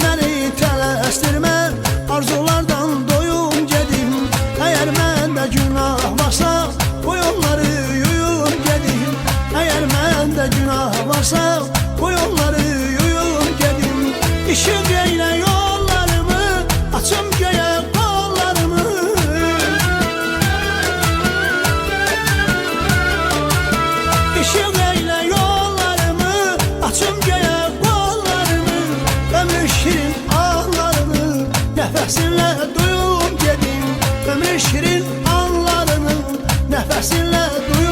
məni tələsdirmə, arzulardan doyum gedim. Əgər məndə günah varsa, bu yolları yuyum gedim. Əgər məndə günah varsa, bu yolları yuyum gedim. İşıq eyle yollarımı, açım göğe kollarımı. İşıq eyle yollarımı, açım göğe kollarımı. Ömür şirin anlarını, nəfəsinlə duyum gedim. Ömür şirin anlarını, nəfəsinlə duyum